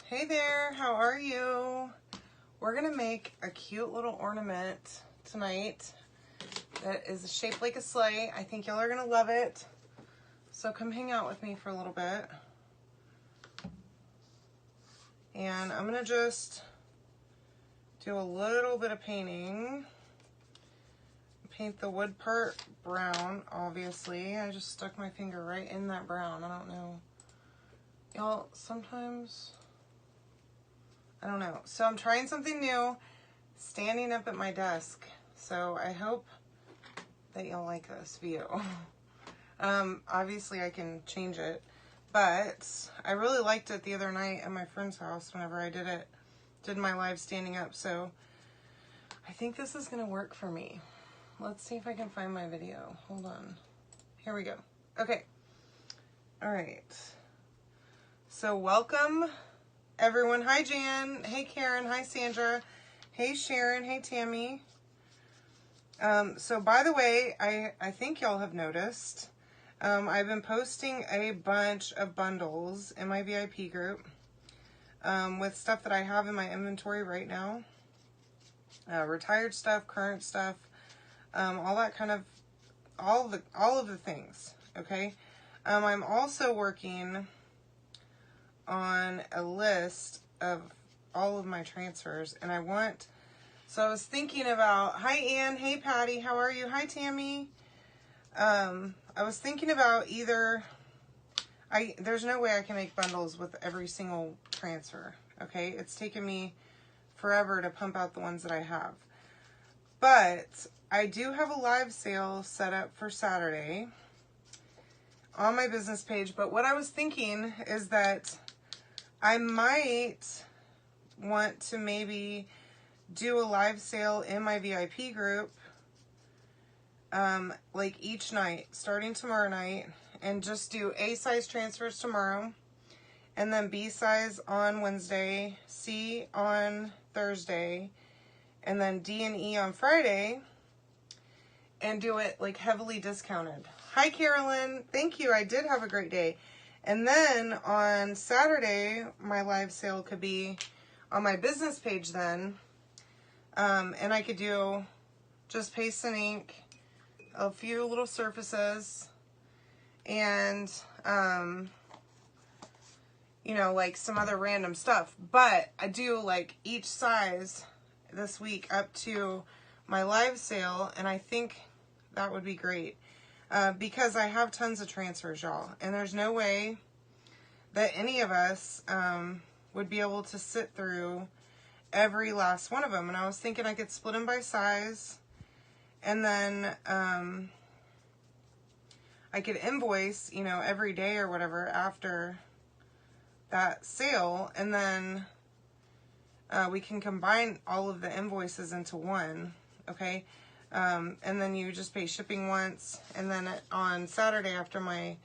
Hey there, how are you? We're gonna make a cute little ornament tonight that is shaped like a sleigh. I think y'all are gonna love it. So come hang out with me for a little bit. And I'm gonna just do a little bit of painting. Paint the wood part brown, obviously. I just stuck my finger right in that brown. I don't know. Y'all, sometimes, I don't know. So I'm trying something new, standing up at my desk. So I hope that y'all like this view. Obviously I can change it, but I really liked it the other night at my friend's house whenever I did my live standing up. So I think this is gonna work for me. Let's see if I can find my video. Hold on. Here we go. Okay. All right. So welcome everyone. Hi Jan. Hey Karen. Hi Sandra. Hey Sharon. Hey Tammy. So by the way, I think y'all have noticed, I've been posting a bunch of bundles in my VIP group, with stuff that I have in my inventory right now. Retired stuff, current stuff, all that kind of, all of the things, okay? I'm also working on a list of all of my transfers, and so I was thinking about, hi Ann, hey Patty, how are you? Hi Tammy. I was thinking about there's no way I can make bundles with every single transfer, okay? It's taken me forever to pump out the ones that I have. But I do have a live sale set up for Saturday on my business page. But what I was thinking is that I might want to maybe do a live sale in my VIP group, like each night, starting tomorrow night, and just do A size transfers tomorrow, and then B size on Wednesday, C on Thursday, and then D and E on Friday, and do it like heavily discounted. Hi Carolyn, thank you, I did have a great day. And then on Saturday, my live sale could be on my business page then, and I could do just paste and ink, a few little surfaces, and you know, like some other random stuff. But I do like each size this week up to my live sale, and I think that would be great, because I have tons of transfers, y'all, and there's no way that any of us would be able to sit through every last one of them. And I was thinking I could split them by size, and then I could invoice, you know, every day or whatever after that sale, and then we can combine all of the invoices into one, okay? And then you just pay shipping once, and then on Saturday after my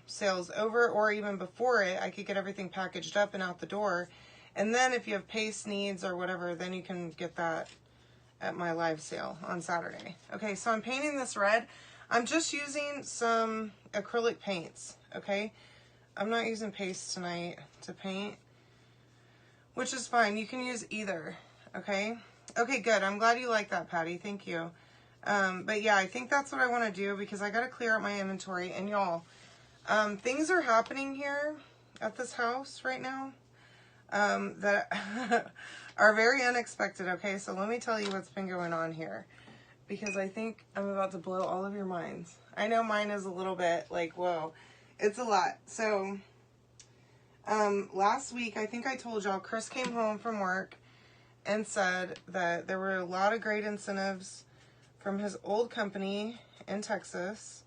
sale's over, or even before it, I could get everything packaged up and out the door. And then if you have paste needs or whatever, then you can get that at my live sale on Saturday. Okay, so I'm painting this red. I'm just using some acrylic paints, okay? I'm not using paste tonight to paint, which is fine. You can use either, okay? Okay, good. I'm glad you like that, Patty. Thank you. But yeah, I think that's what I want to do, because I got to clear out my inventory. And y'all, things are happening here at this house right now that are very unexpected, okay? So let me tell you what's been going on here, because I think I'm about to blow all of your minds. I know mine is a little bit like, whoa, it's a lot. So last week, I think I told y'all, Chris came home from work and said that there were a lot of great incentives from his old company in Texas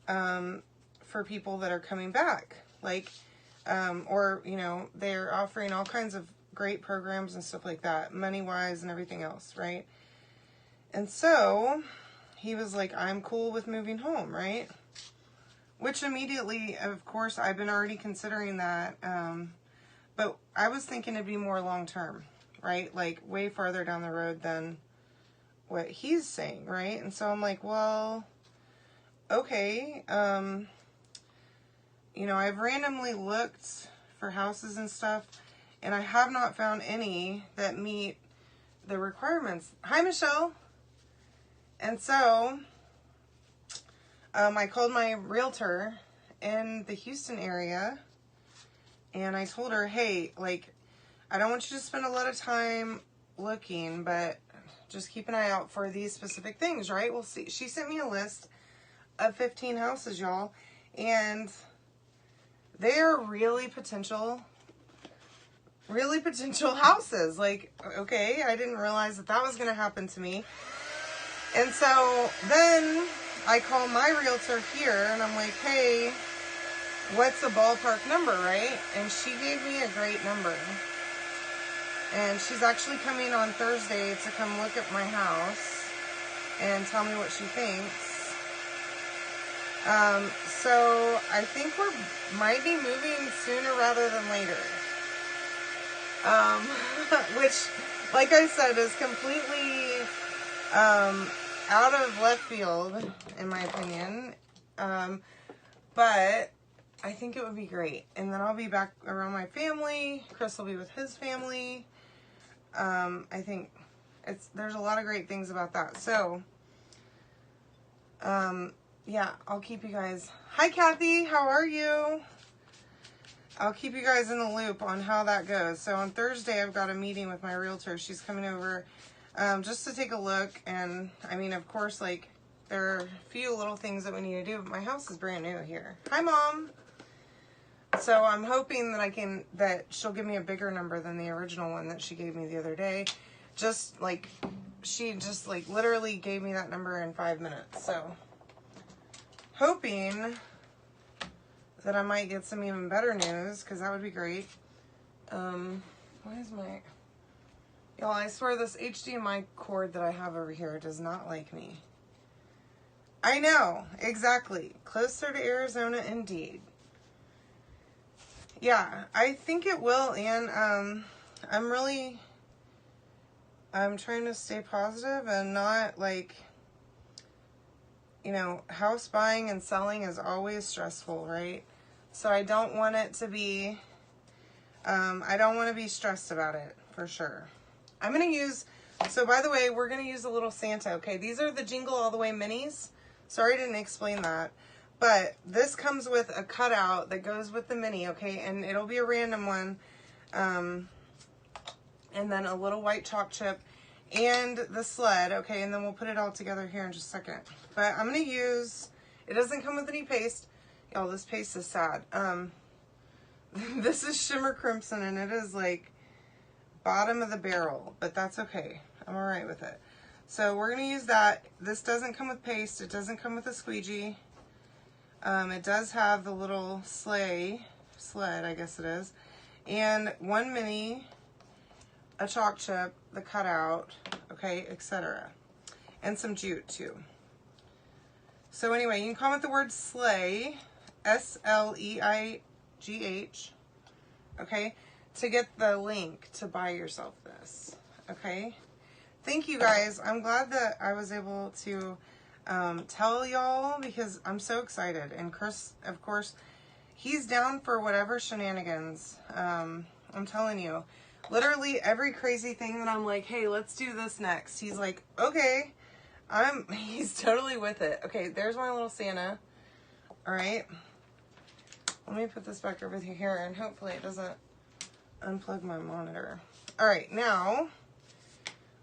for people that are coming back. Like, or, you know, they're offering all kinds of great programs and stuff like that, money-wise and everything else, right? And so he was like, I'm cool with moving home, right? Which immediately, of course, I've been already considering that. But I was thinking it'd be more long-term, right? Like way farther down the road than what he's saying, right? And so I'm like, well, okay. You know, I've randomly looked for houses and stuff, and I have not found any that meet the requirements. Hi, Michelle. And so I called my realtor in the Houston area, and I told her, hey, like, I don't want you to spend a lot of time looking, but just keep an eye out for these specific things, right? We'll see. She sent me a list of 15 houses, y'all, and they are really potential houses. Like, okay, I didn't realize that was going to happen to me. And so then I call my realtor here, and I'm like, hey, what's a ballpark number, right? And she gave me a great number. And she's actually coming on Thursday to come look at my house and tell me what she thinks. So I think we might be moving sooner rather than later. Which, like I said, is completely out of left field, in my opinion. But I think it would be great. And then I'll be back around my family. Chris will be with his family. I think there's a lot of great things about that. So, yeah, I'll keep you guys. Hi, Kathy. How are you? I'll keep you guys in the loop on how that goes. So on Thursday, I've got a meeting with my realtor. She's coming over just to take a look. And I mean, of course, like, there are a few little things that we need to do, but my house is brand new here. Hi, Mom. So I'm hoping that she'll give me a bigger number than the original one that she gave me the other day. Just like, she just like literally gave me that number in 5 minutes. So hoping that I might get some even better news, because that would be great. Why is my... Y'all, I swear this HDMI cord that I have over here does not like me. I know, exactly. Closer to Arizona, indeed. Yeah, I think it will, and I'm trying to stay positive and not, like, you know, house buying and selling is always stressful, right? So I don't want it to be, I don't want to be stressed about it, for sure. I'm going to use, so by the way, we're going to use a little Santa, okay? These are the Jingle All the Way minis. Sorry I didn't explain that. But this comes with a cutout that goes with the mini, okay? And it'll be a random one. And then a little white chalk chip and the sled, okay? And then we'll put it all together here in just a second. But I'm going to use, it doesn't come with any paste. Y'all, this paste is sad. This is Shimmer Crimson, and it is like bottom of the barrel. But that's okay. I'm all right with it. So we're going to use that. This doesn't come with paste. It doesn't come with a squeegee. It does have the little sled, I guess it is, and one mini, a chalk chip, the cutout, okay, etc. And some jute too. So anyway, you can comment the word SLEIGH, S-L-E-I-G-H, okay, to get the link to buy yourself this, okay? Thank you guys. I'm glad that I was able to tell y'all, because I'm so excited. And Chris, of course, he's down for whatever shenanigans. I'm telling you, literally every crazy thing that I'm like, hey, let's do this next, he's like, okay. He's totally with it. Okay, there's my little Santa. All right, let me put this back over here, and hopefully it doesn't unplug my monitor. All right, now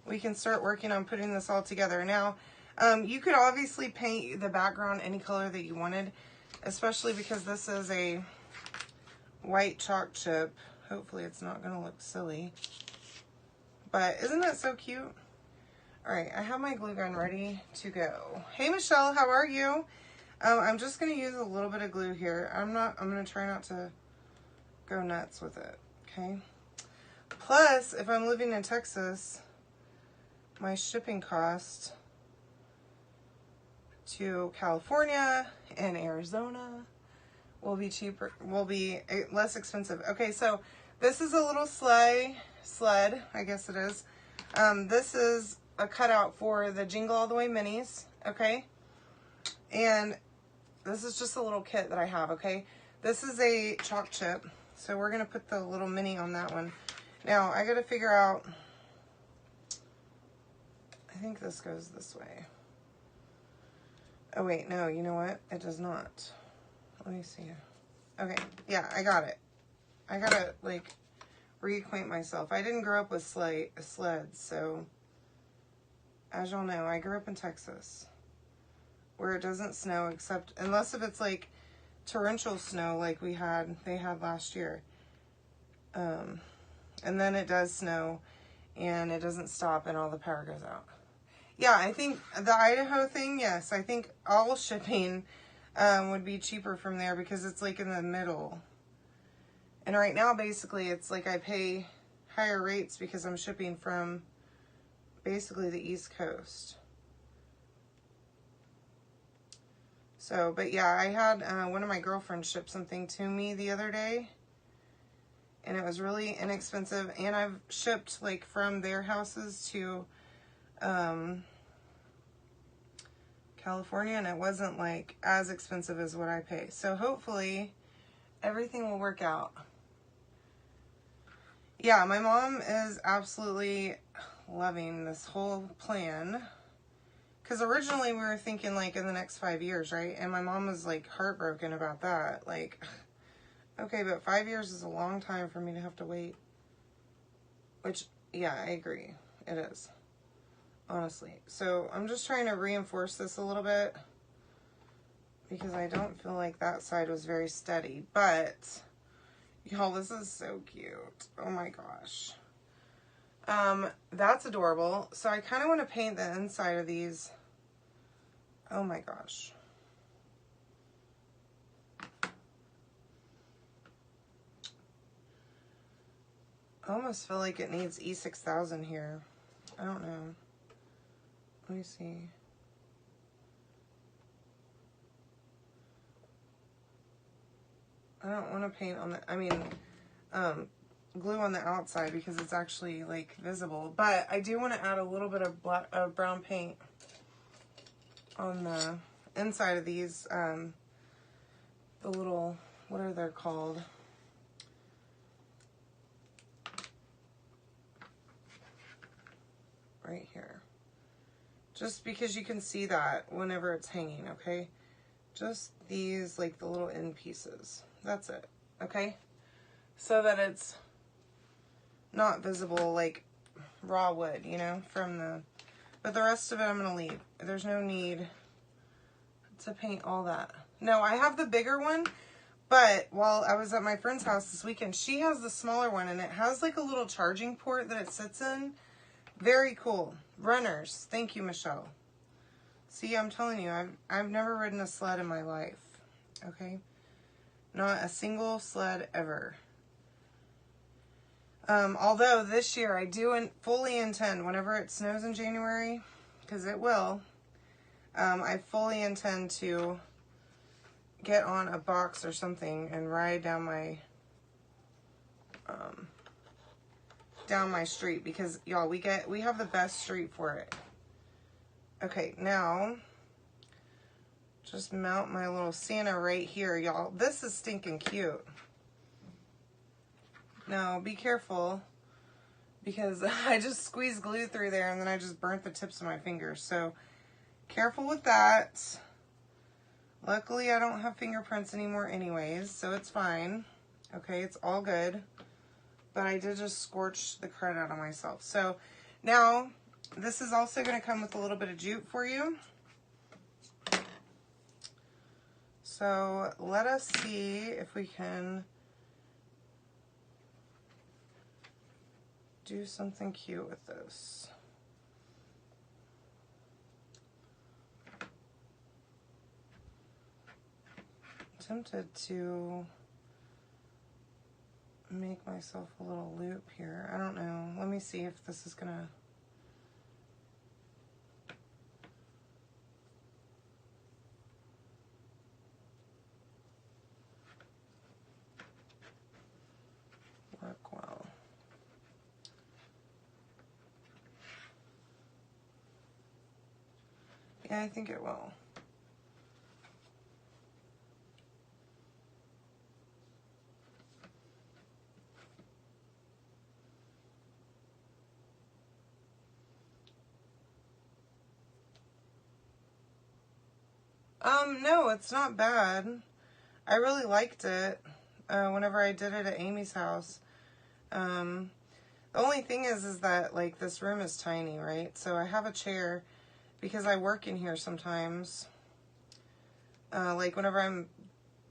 we can start working on putting this all together. Now, you could obviously paint the background any color that you wanted, especially because this is a white chalk chip. Hopefully it's not going to look silly. But isn't that so cute? All right, I have my glue gun ready to go. Hey, Michelle, how are you? I'm just going to use a little bit of glue here. I'm going to try not to go nuts with it, okay? Plus, if I'm living in Texas, my shipping cost to California and Arizona will be cheaper, will be less expensive. Okay, so this is a little sled, I guess it is. This is a cutout for the Jingle All the Way minis, okay? And this is just a little kit that I have, okay? This is a chalk chip, So we're going to put the little mini on that one. Now, I got to figure out, I think this goes this way. Oh, wait, no, you know what? It does not. Let me see. Okay, yeah, I got it. I got to, like, reacquaint myself. I didn't grow up with sleds, so as y'all know, I grew up in Texas, where it doesn't snow except, unless if it's, like, torrential snow like they had last year. And then it does snow, and it doesn't stop, and all the power goes out. Yeah, I think the Idaho thing, yes. I think all shipping would be cheaper from there because it's like in the middle. And right now, basically, it's like I pay higher rates because I'm shipping from basically the East Coast. So, but yeah, I had one of my girlfriends ship something to me the other day. And it was really inexpensive. And I've shipped like from their houses to California, and it wasn't like as expensive as what I pay. So hopefully everything will work out. Yeah, my mom is absolutely loving this whole plan. Because originally we were thinking like in the next 5 years, right? And my mom was like heartbroken about that. Like, okay, but 5 years is a long time for me to have to wait. Which, yeah, I agree. It is. Honestly. So I'm just trying to reinforce this a little bit. Because I don't feel like that side was very steady. But, y'all, this is so cute. Oh my gosh. That's adorable. So I kind of want to paint the inside of these. Oh my gosh. I almost feel like it needs E6000 here. I don't know. Let me see. I don't want to paint on the, I mean, glue on the outside because it's actually like visible, but I do want to add a little bit of brown paint on the inside of these, the little, what are they called? Right here. Just because you can see that whenever it's hanging, okay? Just these, like the little end pieces. That's it, okay? So that it's not visible like raw wood, you know, from the, but the rest of it I'm gonna leave. There's no need to paint all that. No, I have the bigger one, but while I was at my friend's house this weekend, she has the smaller one, and it has like a little charging port that it sits in. Very cool. Runners. Thank you, Michelle. See, I'm telling you, I've never ridden a sled in my life. Okay? Not a single sled ever. Although this year I do fully intend, whenever it snows in January, because it will, I fully intend to get on a box or something and ride down my street, because y'all, we have the best street for it. Okay, now just mount my little Santa right here, y'all. This is stinking cute. Now be careful, because I just squeezed glue through there and then I just burnt the tips of my fingers. So careful with that. Luckily I don't have fingerprints anymore anyways, so it's fine. Okay, it's all good. But I did just scorch the crud out of myself. So now this is also going to come with a little bit of jute for you. So let us see if we can do something cute with this. I'm tempted to make myself a little loop here. I don't know. Let me see if this is gonna... work well. Yeah, I think it will. No, it's not bad. I really liked it whenever I did it at Amy's house. The only thing is that, like, this room is tiny, right? So I have a chair because I work in here sometimes. Like, whenever I'm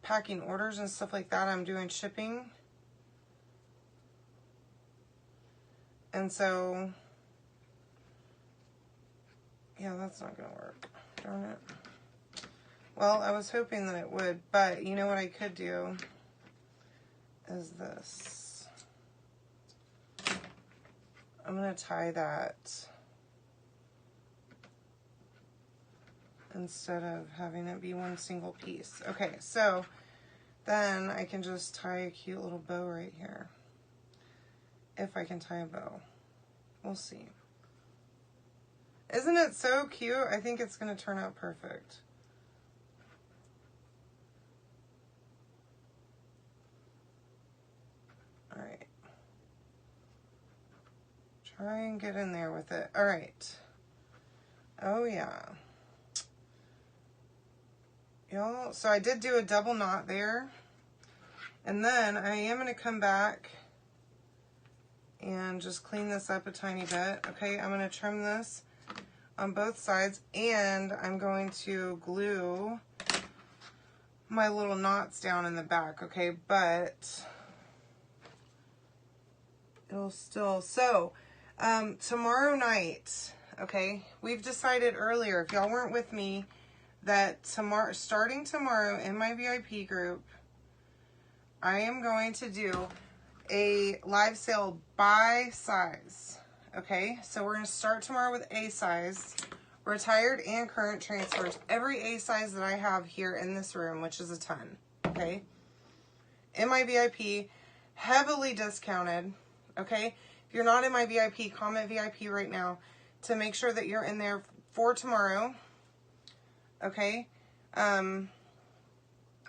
packing orders and stuff like that, I'm doing shipping. And so, yeah, that's not going to work. Darn it. Well, I was hoping that it would, but you know what I could do is this. I'm going to tie that instead of having it be one single piece. Okay, so then I can just tie a cute little bow right here. If I can tie a bow. We'll see. Isn't it so cute? I think it's going to turn out perfect. All right. Try and get in there with it. All right. Oh, yeah. Y'all, so I did do a double knot there. And then I am going to come back and just clean this up a tiny bit. Okay, I'm going to trim this on both sides, and I'm going to glue my little knots down in the back, okay, but it'll still, so, tomorrow night, okay, we've decided earlier, if y'all weren't with me, that tomorrow, starting tomorrow in my VIP group, I am going to do a live sale by size. Okay, so we're going to start tomorrow with A size, retired and current transfers. Every A size that I have here in this room, which is a ton. Okay, in my VIP, heavily discounted. Okay, if you're not in my VIP, comment VIP right now to make sure that you're in there for tomorrow. Okay, and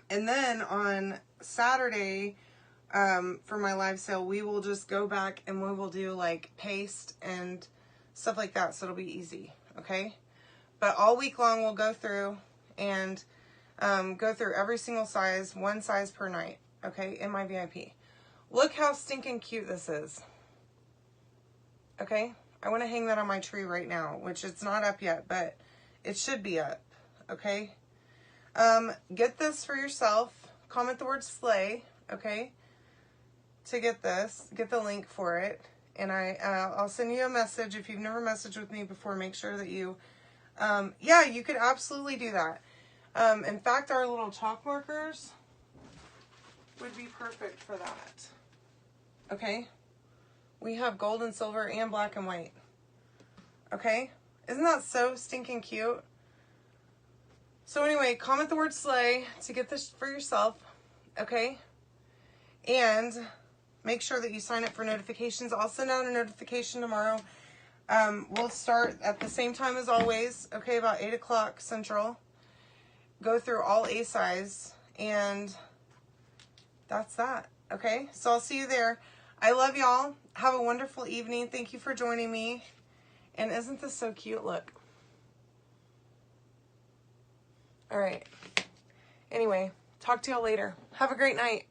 then on Saturday, for my live sale, we will just go back and we will do like paste and stuff like that, so it'll be easy, okay? But all week long we'll go through and go through every single size, one size per night, okay, in my VIP. Look how stinking cute this is, okay? I want to hang that on my tree right now, which it's not up yet, but it should be up, okay? Get this for yourself. Comment the word SLEIGH, okay? To get this, get the link for it, and I'll send you a message. If you've never messaged with me before, make sure that you, yeah, you could absolutely do that. In fact, our little chalk markers would be perfect for that. Okay, we have gold and silver and black and white. Okay, isn't that so stinking cute? So anyway, comment the word SLEIGH to get this for yourself. Okay, and make sure that you sign up for notifications. I'll send out a notification tomorrow. We'll start at the same time as always, okay, about 8 o'clock Central. Go through all A size, and that's that, okay? So I'll see you there. I love y'all. Have a wonderful evening. Thank you for joining me. And isn't this so cute? Look. All right. Anyway, talk to y'all later. Have a great night.